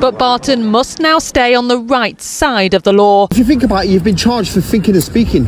But Barton must now stay on the right side of the law. If you think about it, you've been charged for thinking and speaking.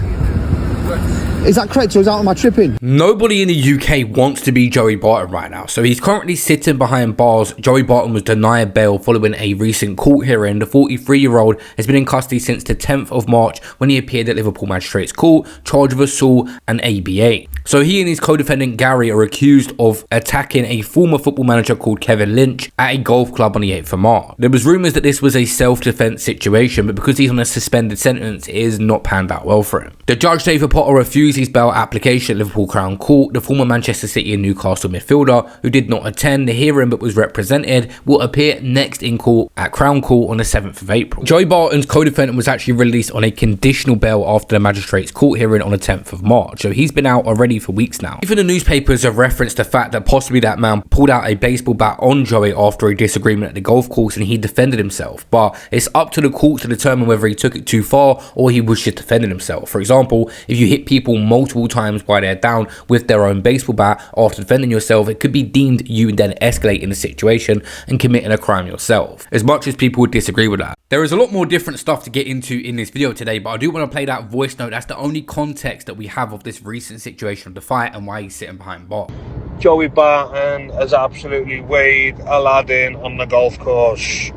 Is that correct, or is that on my tripping? Nobody in the UK wants to be Joey Barton right now, so he's currently sitting behind bars. Joey Barton was denied bail following a recent court hearing. The 43-year-old has been in custody since the 10th of March when he appeared at Liverpool Magistrates Court, charged with assault and ABA. So he and his co-defendant Gary are accused of attacking a former football manager called Kevin Lynch at a golf club on the 8th of March. There was rumours that this was a self-defence situation, but because he's on a suspended sentence, it is not panned out well for him. The judge, David Potter, refused his bail application at Liverpool Crown Court. The former Manchester City and Newcastle midfielder, who did not attend the hearing but was represented, will appear next in court at Crown Court on the 7th of April. Joey Barton's co-defendant was actually released on a conditional bail after the Magistrates Court hearing on the 10th of March, so he's been out already for weeks now. Even the newspapers have referenced the fact that possibly that man pulled out a baseball bat on Joey after a disagreement at the golf course and he defended himself, but it's up to the court to determine whether he took it too far or he was just defending himself. For example, if you hit people multiple times while they're down with their own baseball bat after defending yourself, it could be deemed you then escalating the situation and committing a crime yourself, as much as people would disagree with that. There is a lot more different stuff to get into in this video today, but I do want to play that voice note. That's the only context that we have of this recent situation of the fight and why he's sitting behind bars. Joey Barton has absolutely weighed a lad in on the golf course.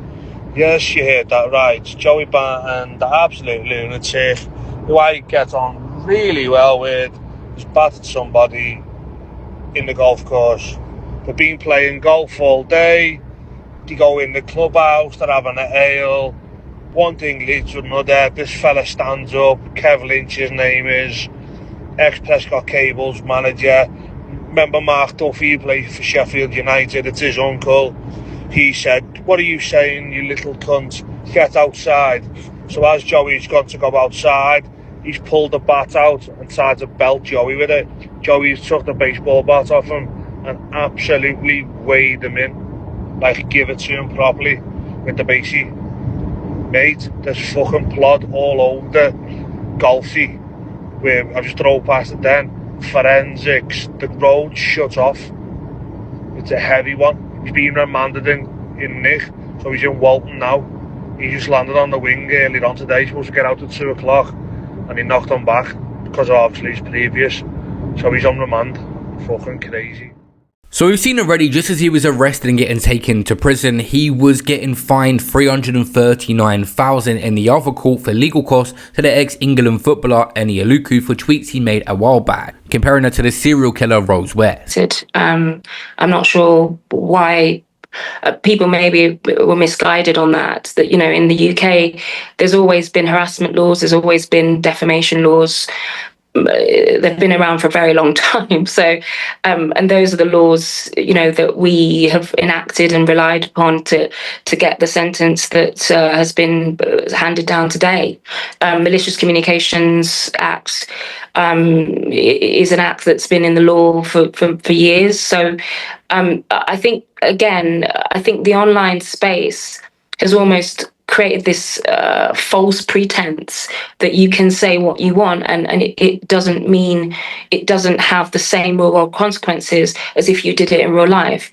Yes, you heard that right. Joey Barton, the absolute lunatic, who I get on really well with, has battered somebody in the golf course. They've been playing golf all day. They go in the clubhouse, they're having an ale. One thing leads to another. This fella stands up. Kev Lynch, his name is, ex-Prescott Cables manager. Remember Mark Duffy, who played for Sheffield United? It's his uncle. He said, "What are you saying, you little cunt? Get outside." So as Joey's gone to go outside, he's pulled the bat out and tried to belt Joey with it. Joey's took the baseball bat off him and absolutely weighed him in. Like, give it to him properly with the basey. Mate, there's fucking blood all over the golfy. Where I just drove past it then. Forensics, the road shut off. It's a heavy one. He's been remanded in Nick, so he's in Walton now. He just landed on the wing earlier on today, supposed to get out at 2 o'clock, and he knocked him back because of obviously his previous. So he's on remand. Fucking crazy. So we've seen already, just as he was arrested and getting taken to prison, he was getting fined $339,000 in the other court for legal costs to the ex-England footballer Eni Aluku for tweets he made a while back, comparing her to the serial killer Rose West. I'm not sure why people maybe were misguided on that, you know, in the UK, there's always been harassment laws, there's always been defamation laws. They've been around for a very long time. So, and those are the laws, you know, that we have enacted and relied upon to get the sentence that has been handed down today. Malicious Communications Act is an act that's been in the law for years. So, I think the online space has almost created this false pretense that you can say what you want, and it doesn't mean, it doesn't have the same real world consequences as if you did it in real life.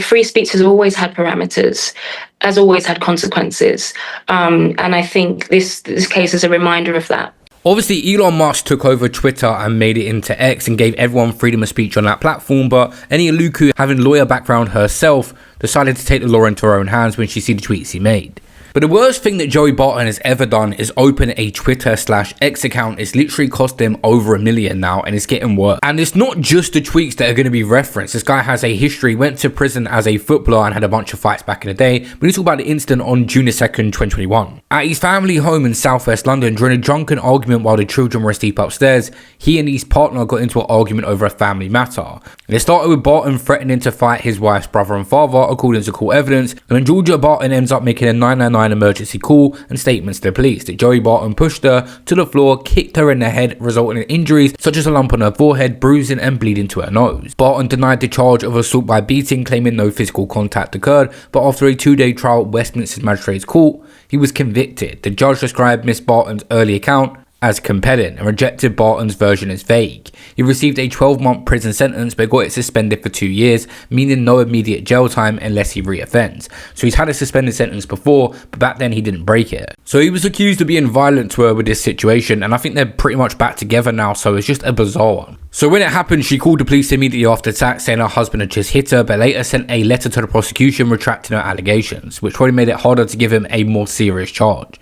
Free speech has always had parameters, has always had consequences, and I think this case is a reminder of that. Obviously, Elon Musk took over Twitter and made it into X and gave everyone freedom of speech on that platform, but Eni Aluku, having lawyer background herself, decided to take the law into her own hands when she see the tweets he made. But the worst thing that Joey Barton has ever done is open a Twitter/X account. It's literally cost him over $1 million now, and it's getting worse. And it's not just the tweets that are going to be referenced. This guy has a history, went to prison as a footballer and had a bunch of fights back in the day. But let's talk about the incident on June 2nd, 2021. At his family home in southwest London, during a drunken argument while the children were asleep upstairs, he and his partner got into an argument over a family matter. And it started with Barton threatening to fight his wife's brother and father, according to court evidence. And then Georgia Barton ends up making a 999 emergency call and statements to the police that Joey Barton pushed her to the floor, kicked her in the head, resulting in injuries such as a lump on her forehead, bruising and bleeding to her nose. Barton denied the charge of assault by beating, claiming no physical contact occurred, but after a 2-day trial at Westminster Magistrates Court, he was convicted. The judge described Miss Barton's early account as compelling and rejected Barton's version as vague. He received a 12-month prison sentence but got it suspended for 2 years, meaning no immediate jail time unless he re-offends. So he's had a suspended sentence before, but back then he didn't break it. So he was accused of being violent to her with this situation, and I think they're pretty much back together now, so it's just a bizarre one. So when it happened, she called the police immediately after attack, saying her husband had just hit her, but later sent a letter to the prosecution retracting her allegations, which probably made it harder to give him a more serious charge.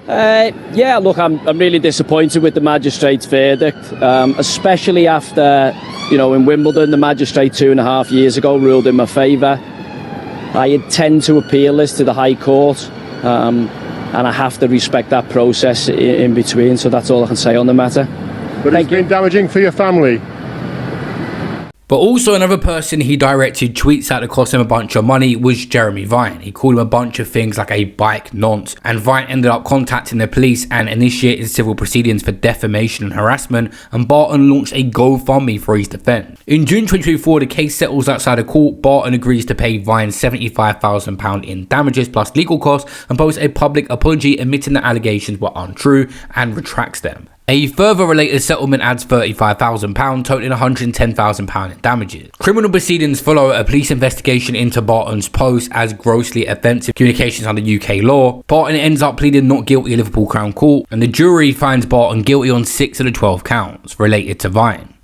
Yeah, look, I'm really disappointed with the magistrate's verdict, especially after, in Wimbledon, the magistrate 2.5 years ago ruled in my favour. I intend to appeal this to the High Court, and I have to respect that process in between, so that's all I can say on the matter. But it's been damaging for your family. But also another person he directed tweets at that cost him a bunch of money was Jeremy Vine. He called him a bunch of things like a bike nonce, and Vine ended up contacting the police and initiating civil proceedings for defamation and harassment, and Barton launched a GoFundMe for his defense. In June 2024, the case settles outside of court. Barton agrees to pay Vine £75,000 in damages plus legal costs and posts a public apology admitting the allegations were untrue and retracts them. A further related settlement adds £35,000, totaling £110,000 in damages. Criminal proceedings follow a police investigation into Barton's post as grossly offensive communications under UK law. Barton ends up pleading not guilty in Liverpool Crown Court, and the jury finds Barton guilty on 6 of the 12 counts related to Vine.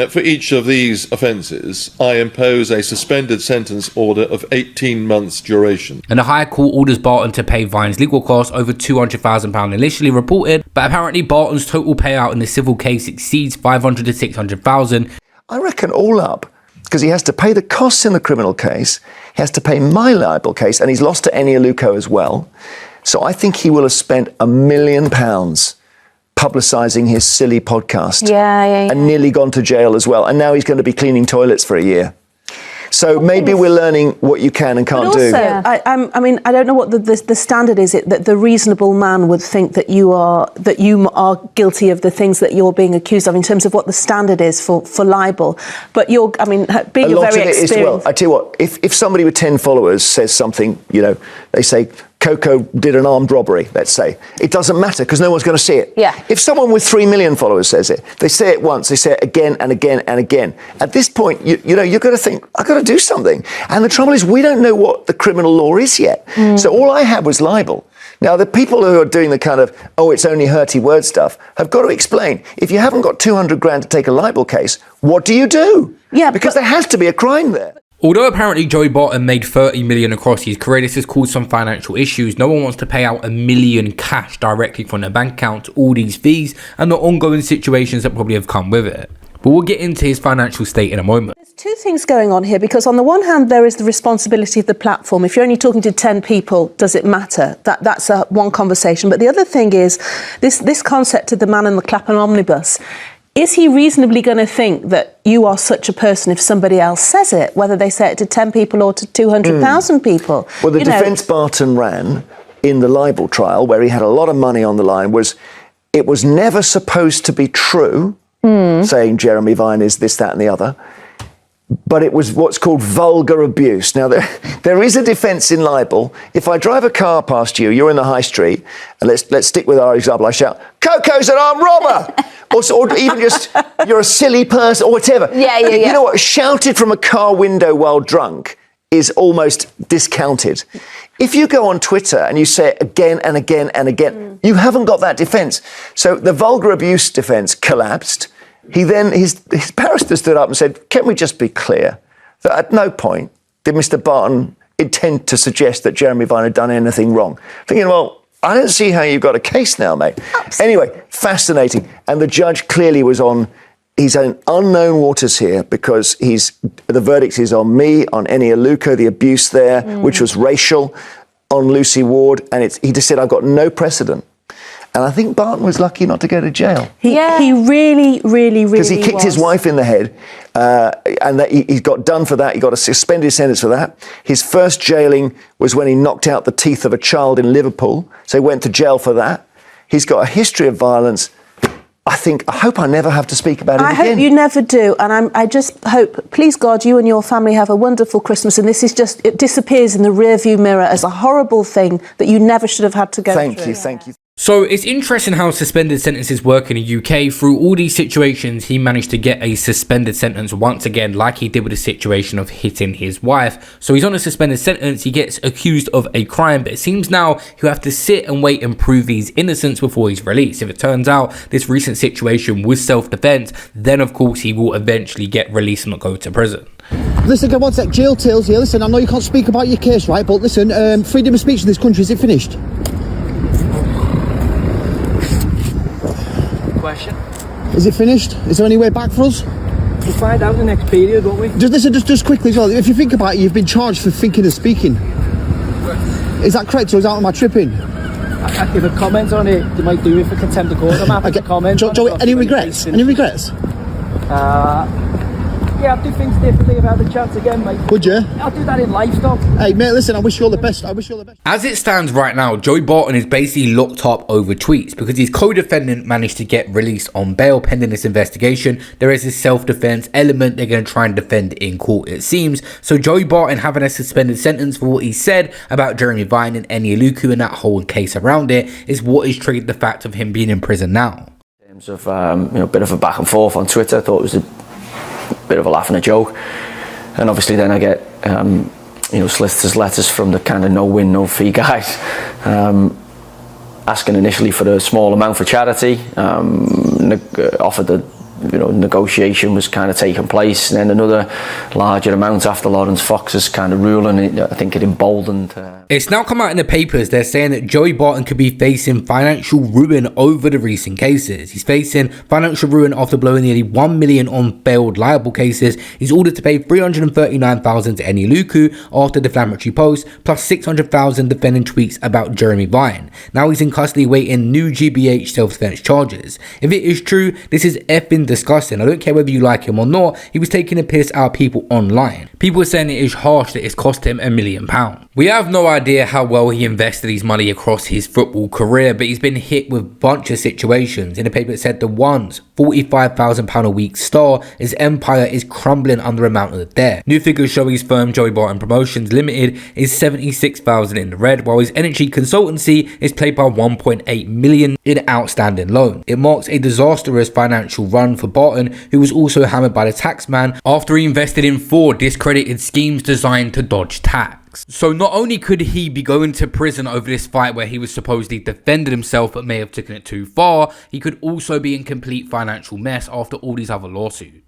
For each of these offences, I impose a suspended sentence order of 18 months duration. And the High Court orders Barton to pay Vine's legal costs over £200,000 initially reported, but apparently Barton's total payout in the civil case exceeds £500,000 to £600,000. I reckon all up, because he has to pay the costs in the criminal case, he has to pay my libel case, and he's lost to Eni Aluko as well. So I think he will have spent £1 million publicising his silly podcast. Yeah. And nearly gone to jail as well. And now he's going to be cleaning toilets for a year. So maybe we're learning what you can and can't do. I mean, I don't know what the standard is. That the reasonable man would think that you are guilty of the things that you're being accused of in terms of what the standard is for libel. But being a very experienced. Well, I tell you what, if somebody with 10 followers says something, they say Coco did an armed robbery, let's say, it doesn't matter because no one's going to see it. Yeah. If someone with 3 million followers says it, they say it once, they say it again and again and again. At this point, you've got to think, I've got to do something. And the trouble is, we don't know what the criminal law is yet. So all I had was libel. Now, the people who are doing the kind of, it's only hurty word stuff, have got to explain, if you haven't got 200 grand to take a libel case, what do you do? Yeah, because there has to be a crime there. Although apparently Joey Barton made $30 million across his career, this has caused some financial issues. No one wants to pay out $1 million cash directly from their bank account to all these fees and the ongoing situations that probably have come with it. But we'll get into his financial state in a moment. There's two things going on here, because on the one hand, there is the responsibility of the platform. If you're only talking to 10 people, does it matter? That's one conversation. But the other thing is this concept of the man in the Clapham omnibus. Is he reasonably going to think that you are such a person if somebody else says it, whether they say it to 10 people or to 200,000 people? Well, the defence Barton ran in the libel trial, where he had a lot of money on the line, it was never supposed to be true, saying Jeremy Vine is this, that and the other, but it was what's called vulgar abuse. Now, there is a defence in libel. If I drive a car past you, you're in the high street, and let's stick with our example, I shout, Coco's an armed robber! or even just, you're a silly person, or whatever. Yeah. You know what? Shouted from a car window while drunk is almost discounted. If you go on Twitter and you say it again and again and again, you haven't got that defence. So the vulgar abuse defence collapsed. His barrister stood up and said, can we just be clear that at no point did Mr. Barton intend to suggest that Jeremy Vine had done anything wrong? Thinking, well, I don't see how you've got a case now, mate. Absolutely. Anyway, fascinating. And the judge clearly was he's in unknown waters here, because the verdict is on me, on Eni Aluko, the abuse there, which was racial, on Lucy Ward, and he just said, I've got no precedent. And I think Barton was lucky not to go to jail. He really because he kicked his wife in the head, and he got done for that. He got a suspended sentence for that. His first jailing was when he knocked out the teeth of a child in Liverpool, so he went to jail for that. He's got a history of violence. I hope I never have to speak about it again. I hope you never do, and I just hope, please God, you and your family have a wonderful Christmas, and it disappears in the rearview mirror as a horrible thing that you never should have had to go through. Thank you. So it's interesting how suspended sentences work in the UK. Through all these situations, he managed to get a suspended sentence once again, like he did with the situation of hitting his wife. So he's on a suspended sentence, he gets accused of a crime, but it seems now he'll have to sit and wait and prove his innocence before he's released. If it turns out this recent situation was self-defense, then of course he will eventually get released and not go to prison. Listen, come on, sec, jail tales here. Listen, I know you can't speak about your case, right? But listen, freedom of speech in this country, is it finished? Question. Is it finished? Is there any way back for us? We'll find out in the next period, won't we? Just listen, just quickly as well. If you think about it, you've been charged for thinking and speaking. Is that correct, or is that am I tripping? I give a comment on it. They might do it for contempt of court. I'm happy to comment. Joey, any regrets? Any regrets? Yeah, I'd do things differently if I had the chance again, mate. Would you? I'll do that in life, though. Hey, mate, listen, I wish you all the best. I wish you all the best. As it stands right now, Joey Barton is basically locked up over tweets because his co-defendant managed to get released on bail pending this investigation. There is this self-defense element they're going to try and defend in court, it seems. So Joey Barton having a suspended sentence for what he said about Jeremy Vine and Eni Aluku and that whole case around it is what has triggered the fact of him being in prison now. In terms of a bit of a back and forth on Twitter, I thought it was a bit of a laugh and a joke, and obviously then I get solicitors' letters from the kind of no win no fee guys, asking initially for a small amount for charity, offered the negotiation was kind of taking place, and then another larger amount after Lawrence Fox's kind of ruling. I think it emboldened. It's now come out in the papers, they're saying that Joey Barton could be facing financial ruin over the recent cases. He's facing financial ruin after blowing nearly 1 million on bailed liable cases. He's ordered to pay 339,000 to Eni Aluku after defamatory posts, plus 600,000 defending tweets about Jeremy Vine. Now he's in custody waiting new GBH self-defense charges. If it is true, this is effing disgusting. I don't care whether you like him or not, he was taking a piss out of people online. People are saying it is harsh that it's cost him £1 million. We have no idea how well he invested his money across his football career, but he's been hit with a bunch of situations. In the paper it said the one's £45,000 a week star, his empire is crumbling under the amount of debt. New figures show his firm Joey Barton Promotions Limited is 76,000 in the red, while his energy consultancy is plagued by 1.8 million in outstanding loan. It marks a disastrous financial run for Barton, who was also hammered by the taxman after he invested in 4 discredited schemes designed to dodge tax. So not only could he be going to prison over this fight where he was supposedly defended himself but may have taken it too far, he could also be in complete financial mess after all these other lawsuits.